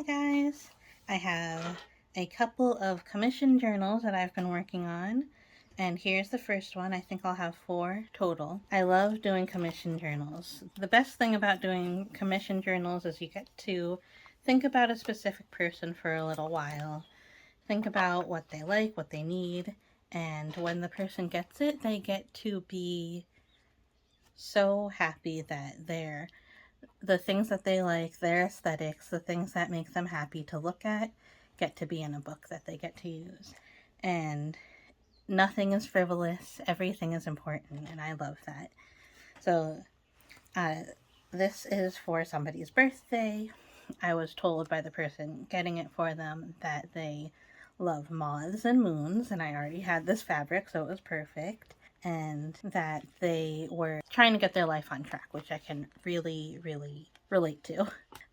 Hi guys! I have a couple of commission journals that I've been working on, and here's the first one. I think I'll have 4 total. I love doing commission journals. The best thing about doing commission journals is you get to think about a specific person for a little while. Think about what they like, what they need, and when the person gets it, they get to be so happy that the things that they like, their aesthetics, the things that make them happy to look at, get to be in a book that they get to use. And nothing is frivolous, everything is important, and I love that. So, uh, this is for somebody's birthday. I was told by the person getting it for them that they love moths and moons, and I already had this fabric, so it was perfect. And that they were trying to get their life on track, which I can really, really relate to.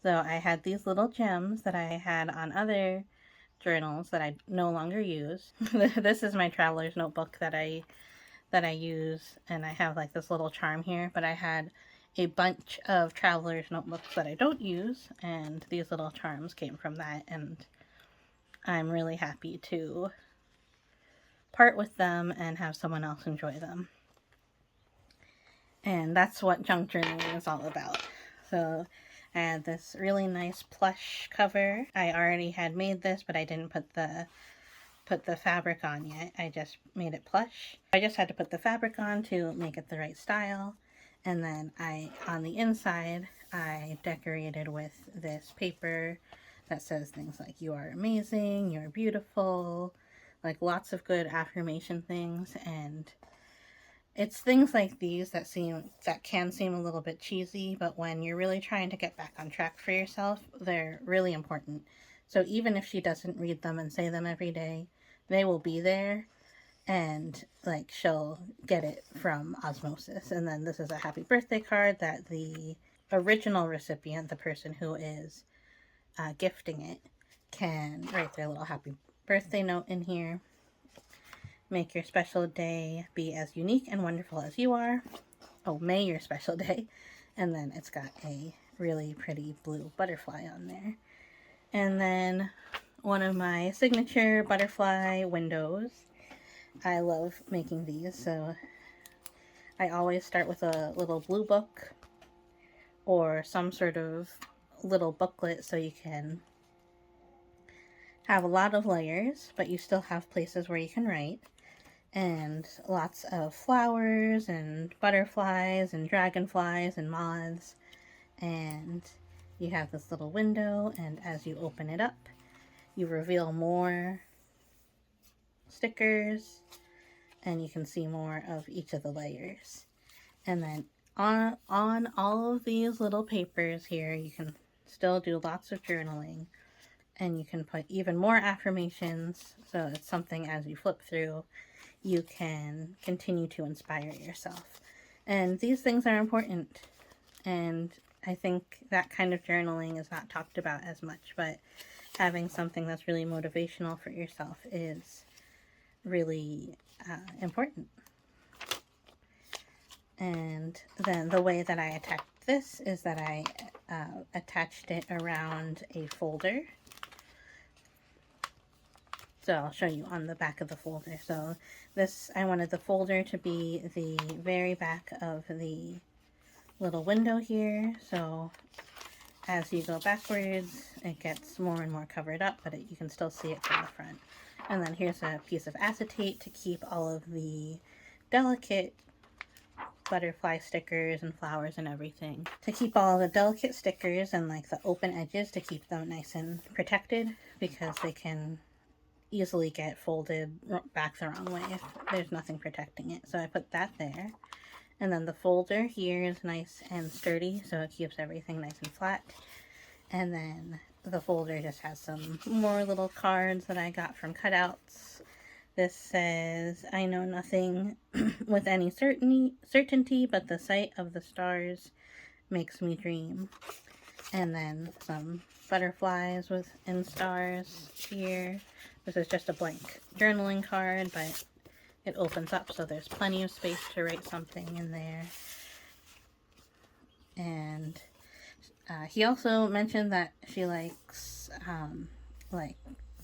So I had these little gems that I had on other journals that I no longer use. This is my traveler's notebook that I use, and I have like this little charm here, but I had a bunch of traveler's notebooks that I don't use, and these little charms came from that, and I'm really happy to part with them and have someone else enjoy them. And that's what junk journaling is all about. So I had this really nice plush cover. I already had made this, but I didn't put the fabric on yet. I just made it plush. I just had to put the fabric on to make it the right style. And then on the inside, I decorated with this paper that says things like, "You are amazing, you're beautiful," like lots of good affirmation things. And it's things like these that can seem a little bit cheesy, but when you're really trying to get back on track for yourself, they're really important. So even if she doesn't read them and say them every day, they will be there, and like she'll get it from osmosis. And then this is a happy birthday card that the original recipient, the person who is gifting it, can write their little happy birthday note in here. Make your special day be as unique and wonderful as you are. Oh, may your special day. And then it's got a really pretty blue butterfly on there. And then one of my signature butterfly windows. I love making these, so I always start with a little blue book or some sort of little booklet so you can have a lot of layers, but you still have places where you can write. And lots of flowers and butterflies and dragonflies and moths. And you have this little window, and as you open it up, you reveal more stickers, and you can see more of each of the layers. And then on all of these little papers here, you can still do lots of journaling, and you can put even more affirmations, so it's something as you flip through you can continue to inspire yourself. And these things are important, and I think that kind of journaling is not talked about as much, but having something that's really motivational for yourself is really important. And then the way that I attacked this is that I attached it around a folder. So I'll show you on the back of the folder. So this, I wanted the folder to be the very back of the little window here. So as you go backwards, it gets more and more covered up, but you can still see it from the front. And then here's a piece of acetate to keep all of the delicate butterfly stickers and flowers and everything. To keep all the delicate stickers and like the open edges, to keep them nice and protected, because they can easily get folded back the wrong way if there's nothing protecting it. So I put that there. And then the folder here is nice and sturdy, so it keeps everything nice and flat. And then the folder just has some more little cards that I got from cutouts. This says, "I know nothing with any certainty, but the sight of the stars makes me dream." And then some butterflies in stars here. This is just a blank journaling card, but it opens up, so there's plenty of space to write something in there. And He also mentioned that she likes like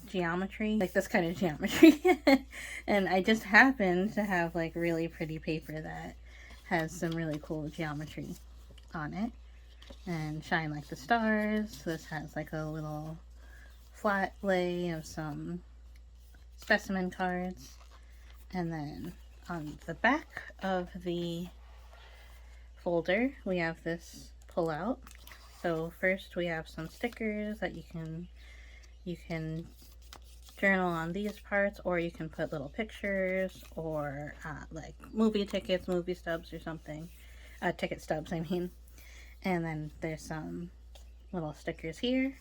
geometry, like this kind of geometry. And I just happen to have like really pretty paper that has some really cool geometry on it. And Shine Like the Stars. This has like a little flat lay of some specimen cards. And then on the back of the folder, we have this pull out. So first we have some stickers that you can journal on these parts, or you can put little pictures or like movie tickets, movie stubs or something. Ticket stubs, I mean. And then there's some little stickers here.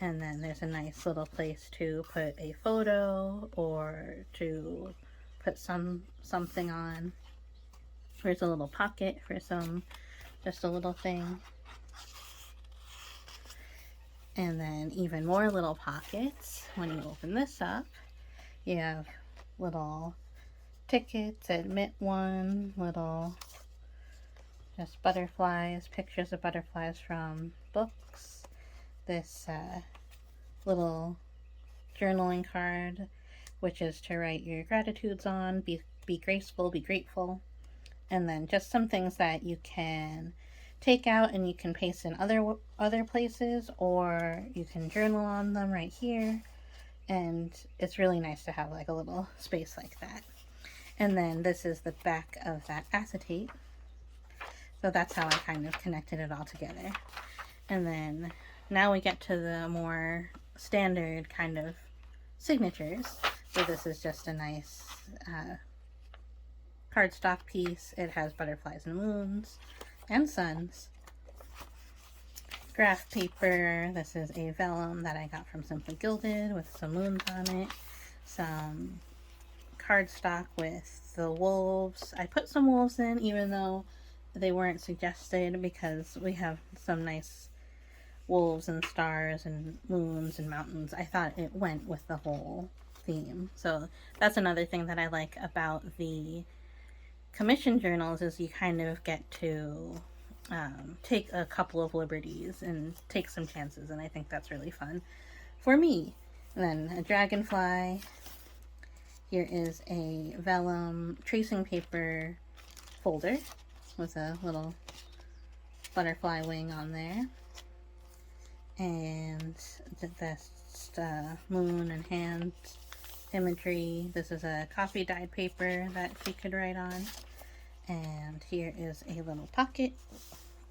And then there's a nice little place to put a photo or to put something on. There's a little pocket for just a little thing. And then even more little pockets. When you open this up, you have little tickets, admit one, little just butterflies, pictures of butterflies from books. This little journaling card, which is to write your gratitudes on, be graceful, be grateful. And then just some things that you can take out and you can paste in other places, or you can journal on them right here. And it's really nice to have like a little space like that. And then this is the back of that acetate. So that's how I kind of connected it all together. And then now we get to the more standard kind of signatures. So this is just a nice cardstock piece. It has butterflies and moons and suns. Graph paper. This is a vellum that I got from Simply Gilded with some moons on it. Some cardstock with the wolves. I put some wolves in even though they weren't suggested, because we have some nice wolves and stars and moons and mountains. I thought it went with the whole theme. So that's another thing that I like about the commission journals, is you kind of get to take a couple of liberties and take some chances, and I think that's really fun for me. And then a dragonfly. Here is a vellum tracing paper folder with a little butterfly wing on there. And this moon and hand imagery. This is a coffee dyed paper that she could write on. And here is a little pocket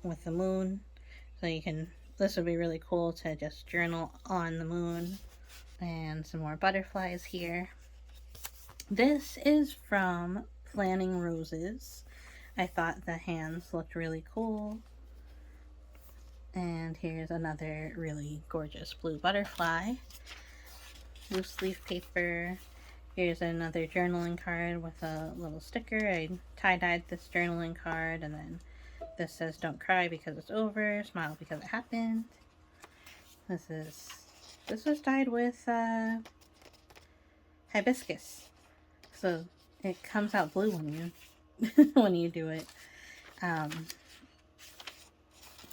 with the moon. So you can, this would be really cool to just journal on the moon. And some more butterflies here. This is from Planning Roses. I thought the hands looked really cool. And here's another really gorgeous blue butterfly. Loose leaf paper. Here's another journaling card with a little sticker. I tie-dyed this journaling card, and then this says don't cry because it's over, smile because it happened. This was dyed with hibiscus. So it comes out blue when you when you do it.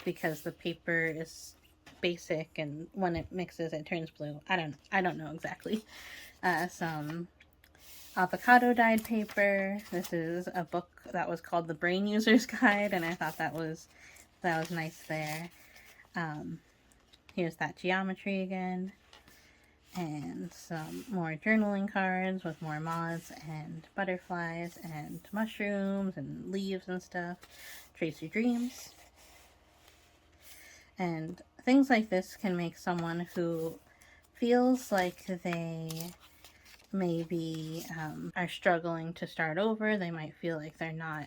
Because the paper is basic, and when it mixes it turns blue. I don't know exactly. Some avocado dyed paper. This is a book that was called The Brain User's Guide, and I thought that was nice there. Here's that geometry again, and some more journaling cards with more moths and butterflies and mushrooms and leaves and stuff. Trace your dreams. And things like this can make someone who feels like they maybe are struggling to start over. They might feel like they're not,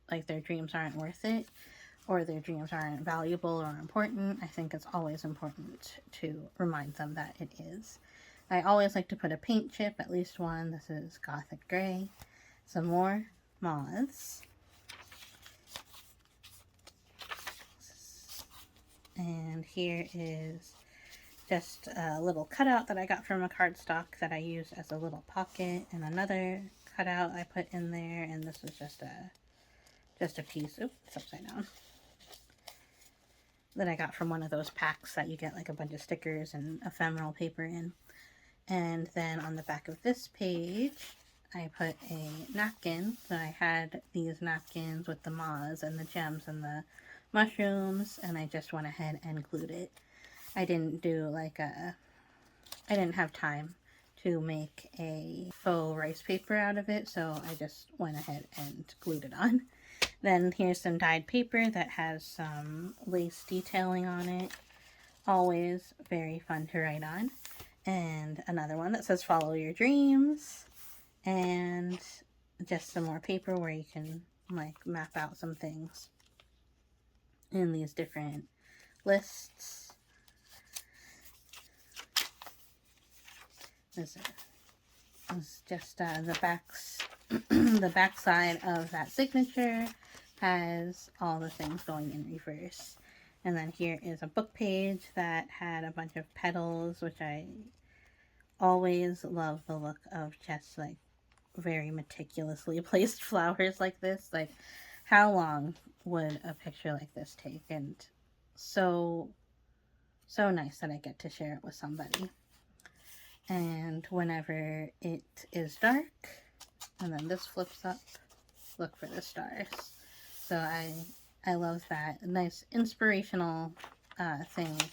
like their dreams aren't worth it, or their dreams aren't valuable or important. I think it's always important to remind them that it is. I always like to put a paint chip, at least one. This is Gothic Gray. Some more moths. And here is just a little cutout that I got from a cardstock that I used as a little pocket, and another cutout I put in there, and this was just a piece. Oops, it's upside down. that I got from one of those packs that you get like a bunch of stickers and ephemeral paper in. And then on the back of this page, I put a napkin. So I had these napkins with the moths and the gems and the mushrooms, and I just went ahead and glued it. I didn't do like I didn't have time to make a faux rice paper out of it, so I just went ahead and glued it on. Then here's some dyed paper that has some lace detailing on it. Always very fun to write on. And another one that says follow your dreams. And just some more paper where you can like map out some things in these different lists. This is just the backs. The back side of that signature has all the things going in reverse. And then here is a book page that had a bunch of petals, which I always love the look of just like very meticulously placed flowers like this. Like, how long would a picture like this take? And so nice that I get to share it with somebody. And whenever it is dark, and then this flips up, look for the stars. So I love that. Nice inspirational things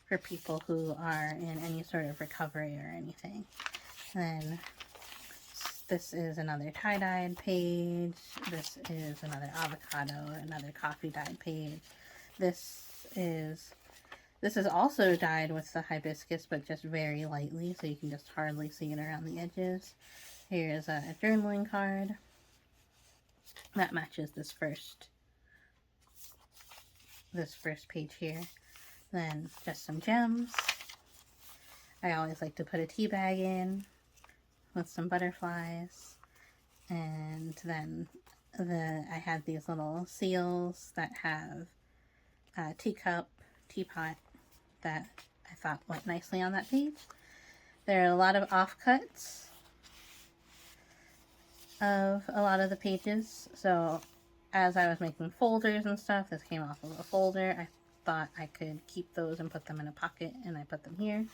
for people who are in any sort of recovery or anything. And then this is another tie-dyed page. This is another avocado, another coffee dyed page. This is also dyed with the hibiscus, but just very lightly, so you can just hardly see it around the edges. Here's a journaling card that matches this first page here. Then just some gems. I always like to put a tea bag in with some butterflies. And then I had these little seals that have a teacup, teapot that I thought went nicely on that page. There are a lot of offcuts of a lot of the pages, so as I was making folders and stuff, this came off of a folder. I thought I could keep those and put them in a pocket, and I put them here.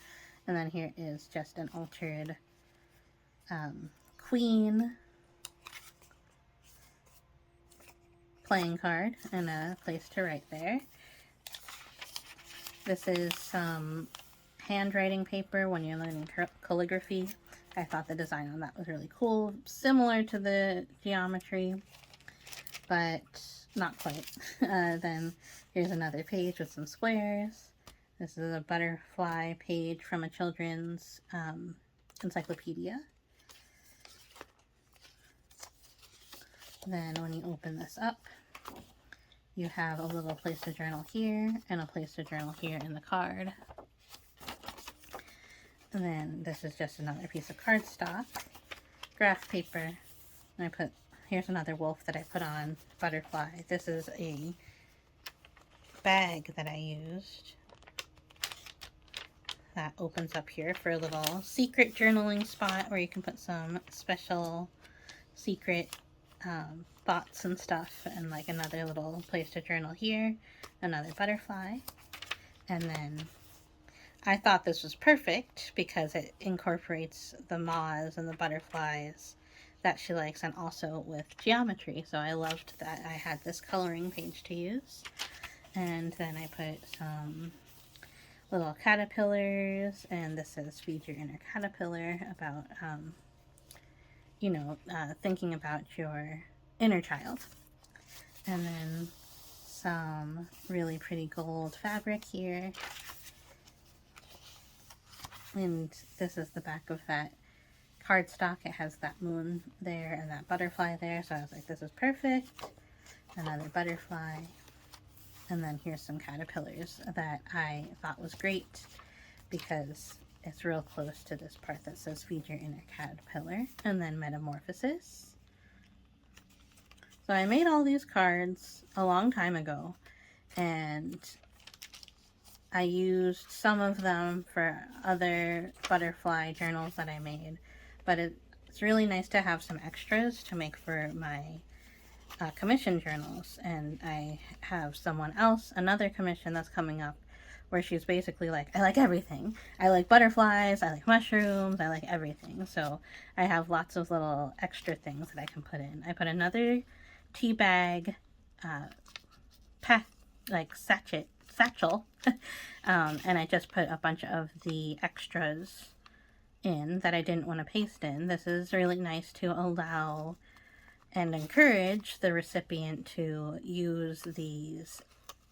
And then here is just an altered queen playing card and a place to write there. This is some handwriting paper when you're learning calligraphy. I thought the design on that was really cool. Similar to the geometry, but not quite. Then here's another page with some squares. This is a butterfly page from a children's encyclopedia. Then when you open this up, you have a little place to journal here and a place to journal here in the card. And then this is just another piece of cardstock, graph paper. And here's another wolf that I put on, butterfly. This is a bag that I used that opens up here for a little secret journaling spot where you can put some special secret thoughts and stuff, and like another little place to journal here, another butterfly. And then I thought this was perfect because it incorporates the moths and the butterflies that she likes, and also with geometry. So I loved that I had this coloring page to use. And then I put some little caterpillars, and this says feed your inner caterpillar, about thinking about your inner child. And then some really pretty gold fabric here. And this is the back of that cardstock. It has that moon there and that butterfly there. So I was like, this is perfect. Another butterfly. And then here's some caterpillars that I thought was great because it's real close to this part that says feed your inner caterpillar. And then metamorphosis. So I made all these cards a long time ago, and I used some of them for other butterfly journals that I made, but it's really nice to have some extras to make for my commission journals, and I have someone else, another commission that's coming up, where she's basically like, I like everything. I like butterflies, I like mushrooms, I like everything. So I have lots of little extra things that I can put in. I put another tea bag, pack, like satchel, and I just put a bunch of the extras in that I didn't want to paste in. This is really nice to allow and encourage the recipient to use these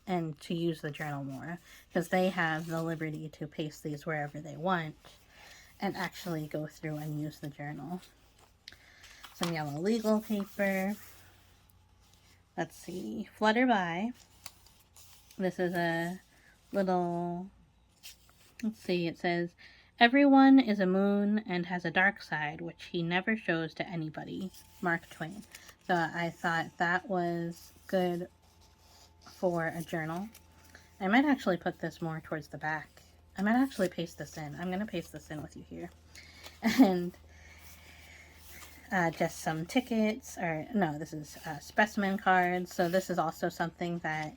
and to use the journal more, because they have the liberty to paste these wherever they want and actually go through and use the journal. Some yellow legal paper. Let's see, Flutter By. This is a little, let's see, it says, everyone is a moon and has a dark side, which he never shows to anybody. Mark Twain. So I thought that was good for a journal. I might actually put this more towards the back. I might actually paste this in. I'm going to paste this in with you here. And just some tickets, or no, this is specimen cards. So this is also something that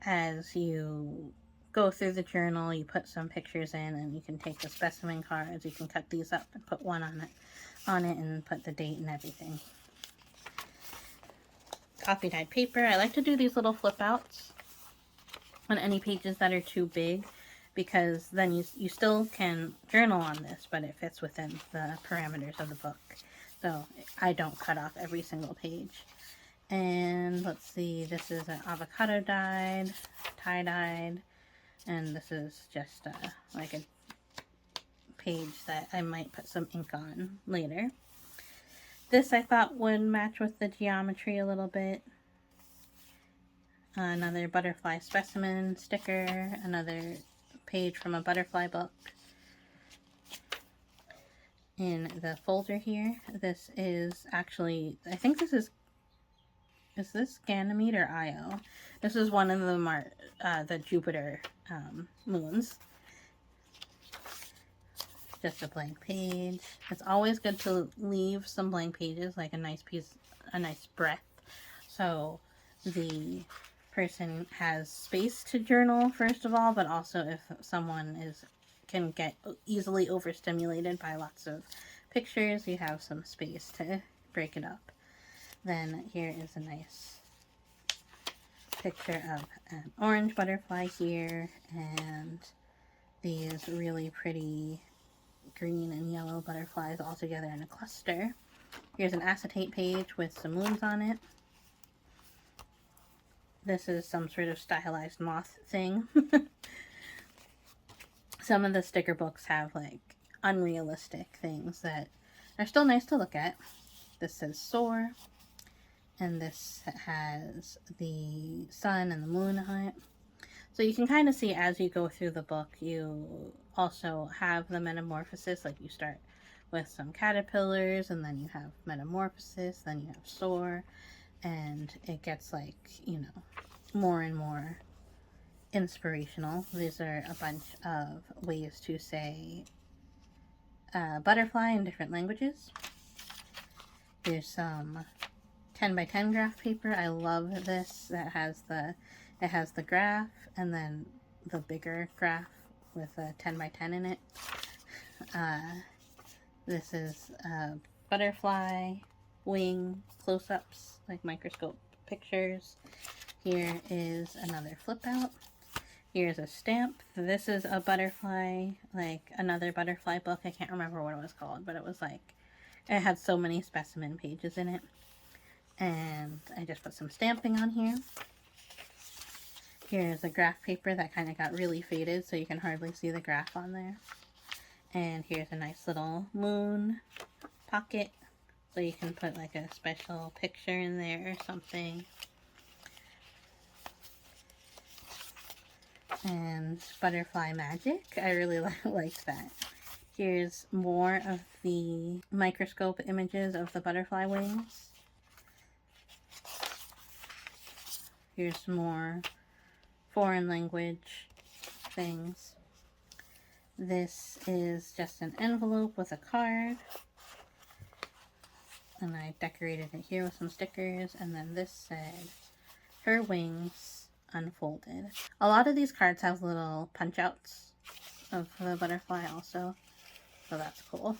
as you go through the journal, you put some pictures in, and you can take the specimen cards, you can cut these up and put one on it and put the date and everything. Coffee dyed paper. I like to do these little flip outs on any pages that are too big, because then you still can journal on this, but it fits within the parameters of the book. So I don't cut off every single page. And let's see, this is an avocado dyed, tie-dyed, and this is just like a page that I might put some ink on later. This I thought would match with the geometry a little bit. Another butterfly specimen sticker, another page from a butterfly book. In the folder here, this is actually, I think this is this Ganymede or Io? This is one of the Jupiter moons. Just a blank page. It's always good to leave some blank pages, like a nice breath, so the person has space to journal, first of all, but also if someone can get easily overstimulated by lots of pictures, you have some space to break it up. Then here is a nice picture of an orange butterfly here, and these really pretty green and yellow butterflies all together in a cluster. Here's an acetate page with some moons on it. This is some sort of stylized moth thing. Some of the sticker books have like unrealistic things that are still nice to look at. This says soar, and this has the sun and the moon on it. So you can kind of see as you go through the book, you also have the metamorphosis. Like you start with some caterpillars, and then you have metamorphosis, then you have soar, and it gets like, you know, more and more inspirational. These are a bunch of ways to say butterfly in different languages. There's some 10 by 10 graph paper. I love this. That has it has the graph and then the bigger graph with a 10 by 10 in it. This is butterfly wing close-ups, like microscope pictures. Here is another flip out. Here's a stamp. This is a butterfly, like another butterfly book. I can't remember what it was called, but it was like, it had so many specimen pages in it. And I just put some stamping on here. Here's a graph paper that kind of got really faded, so you can hardly see the graph on there. And here's a nice little moon pocket, so you can put like a special picture in there or something. And butterfly magic. I really liked that. Here's more of the microscope images of the butterfly wings. Here's more foreign language things. This is just an envelope with a card. And I decorated it here with some stickers, and then this said, her wings unfolded. A lot of these cards have little punch outs of the butterfly also, so that's cool.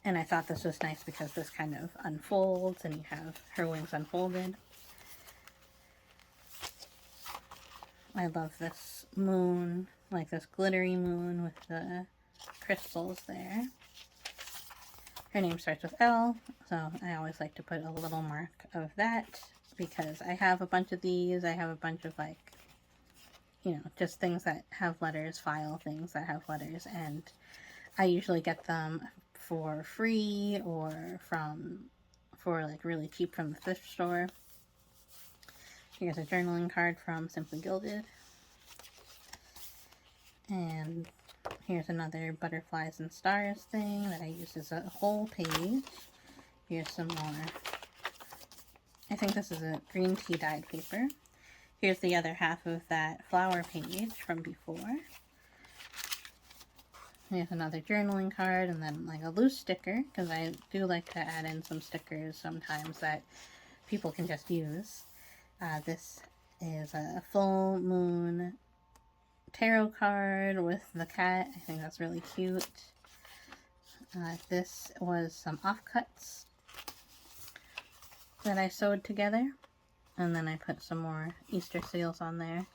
And I thought this was nice because this kind of unfolds and you have her wings unfolded. I love this moon, like this glittery moon with the crystals there. Her name starts with L, so I always like to put a little mark of that because I have a bunch of these. I have a bunch of, like, you know, just things that have letters, file things that have letters, and I usually get them for free or for like really cheap from the thrift store. Here's a journaling card from Simply Gilded. And here's another butterflies and stars thing that I used as a whole page. Here's some more. I think this is a green tea dyed paper. Here's the other half of that flower page from before. Here's another journaling card, and then like a loose sticker, because I do like to add in some stickers sometimes that people can just use. This is a full moon tarot card with the cat. I think that's really cute. This was some offcuts that I sewed together, and then I put some more Easter seals on there.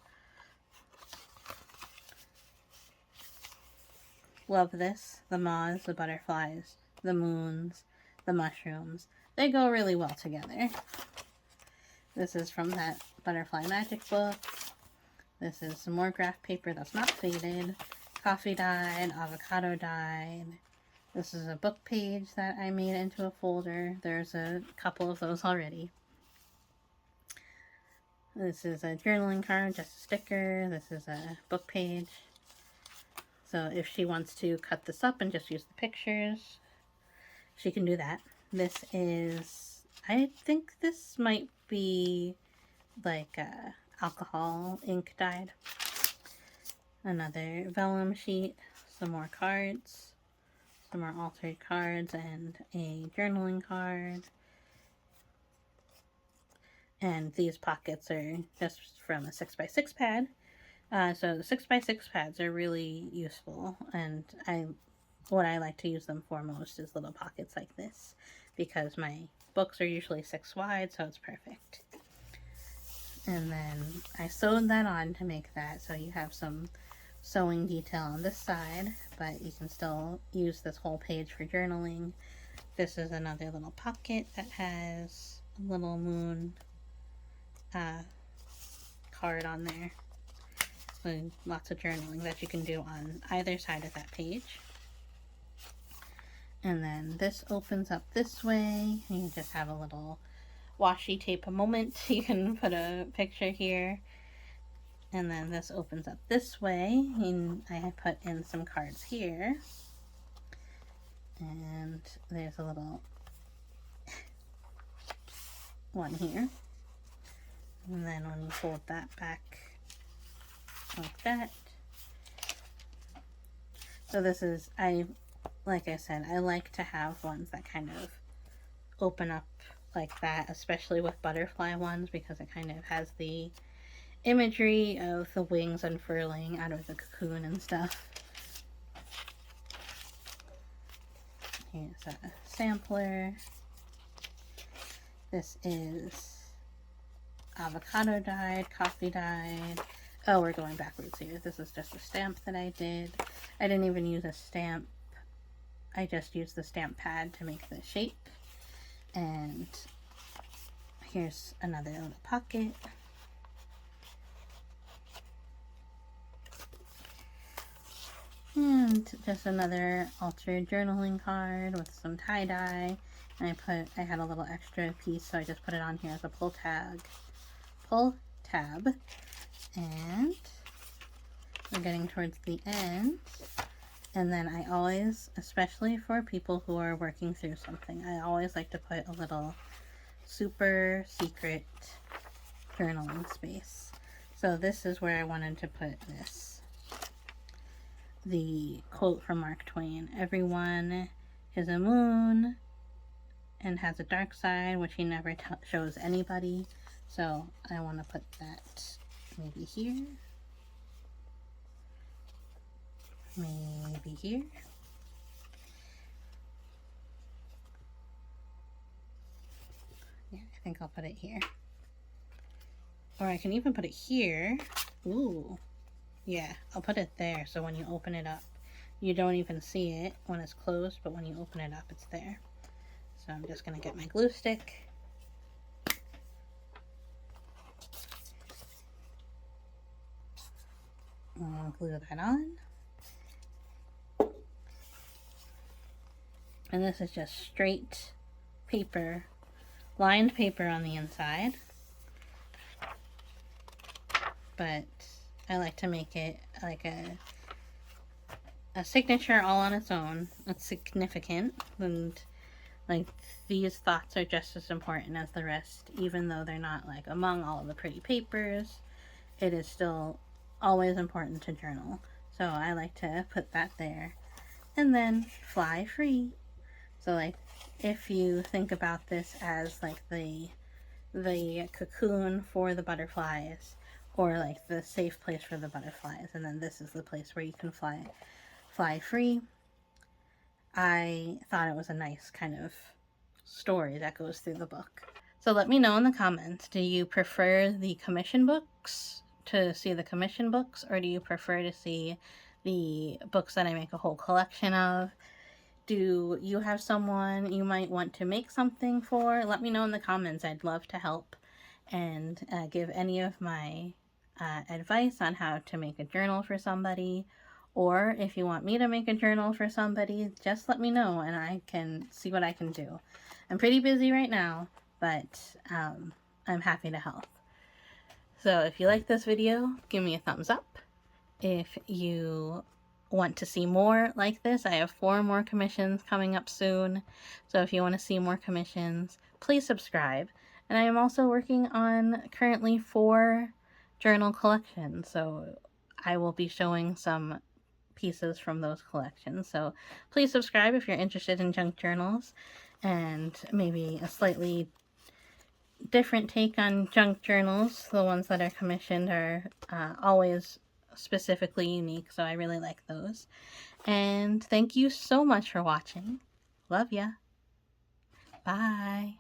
Love this. The moths, the butterflies, the moons, the mushrooms. They go really well together. This is from that Butterfly Magic book. This is some more graph paper that's not faded. Coffee dyed, avocado dyed. This is a book page that I made into a folder. There's a couple of those already. This is a journaling card, just a sticker. This is a book page. So if she wants to cut this up and just use the pictures, she can do that. This is, I think this might be like alcohol ink dyed. Another vellum sheet, some more cards, some more altered cards, and a journaling card. And these pockets are just from a 6x6 pad. So the 6x6 pads are really useful, and what I like to use them for most is little pockets like this, because my books are usually 6 wide, so it's perfect. And then I sewed that on to make that, so you have some sewing detail on this side, but you can still use this whole page for journaling. This is another little pocket that has a little moon card on there. So lots of journaling that you can do on either side of that page. And then this opens up this way. You just have a little washi tape moment. You can put a picture here. And then this opens up this way. And I put in some cards here. And there's a little one here. And then when you fold that back like that. So this is, like I said, I like to have ones that kind of open up like that, especially with butterfly ones, because it kind of has the imagery of the wings unfurling out of the cocoon and stuff. Here's a sampler. This is avocado dyed, coffee dyed. Oh, we're going backwards here. This is just a stamp that I did. I didn't even use a stamp. I just used the stamp pad to make the shape. And here's another little pocket. And just another altered journaling card with some tie-dye. And I had a little extra piece, so I just put it on here as a pull tab. And we're getting towards the end. And then I always, especially for people who are working through something, I always like to put a little super secret journaling space. So this is where I wanted to put this. The quote from Mark Twain: "Everyone is a moon, and has a dark side, which he never shows anybody. So I want to put that maybe here, maybe here. Yeah, I think I'll put it here. Or I can even put it here. Ooh. Yeah, I'll put it there so when you open it up, you don't even see it when it's closed, but when you open it up, it's there. So I'm just going to get my glue stick. I'll glue that on. And this is just straight paper, lined paper on the inside. But I like to make it like a signature all on its own. It's significant, and like these thoughts are just as important as the rest, even though they're not like among all of the pretty papers. It is still always important to journal. So I like to put that there. And then fly free. So like if you think about this as like the cocoon for the butterflies, or like the safe place for the butterflies, and then this is the place where you can fly free. I thought it was a nice kind of story that goes through the book. So let me know in the comments, do you prefer the commission books, to see the commission books, or do you prefer to see the books that I make a whole collection of? Do you have someone you might want to make something for? Let me know in the comments. I'd love to help and give any of my advice on how to make a journal for somebody. Or if you want me to make a journal for somebody, just let me know and I can see what I can do. I'm pretty busy right now, but I'm happy to help. So if you like this video, give me a thumbs up. If you want to see more like this, I have 4 more commissions coming up soon. So if you want to see more commissions, please subscribe. And I am also working on currently 4 journal collections. So I will be showing some pieces from those collections. So please subscribe if you're interested in junk journals and maybe a slightly different take on junk journals. The ones that are commissioned are always specifically unique, so I really like those. And thank you so much for watching. Love ya. Bye.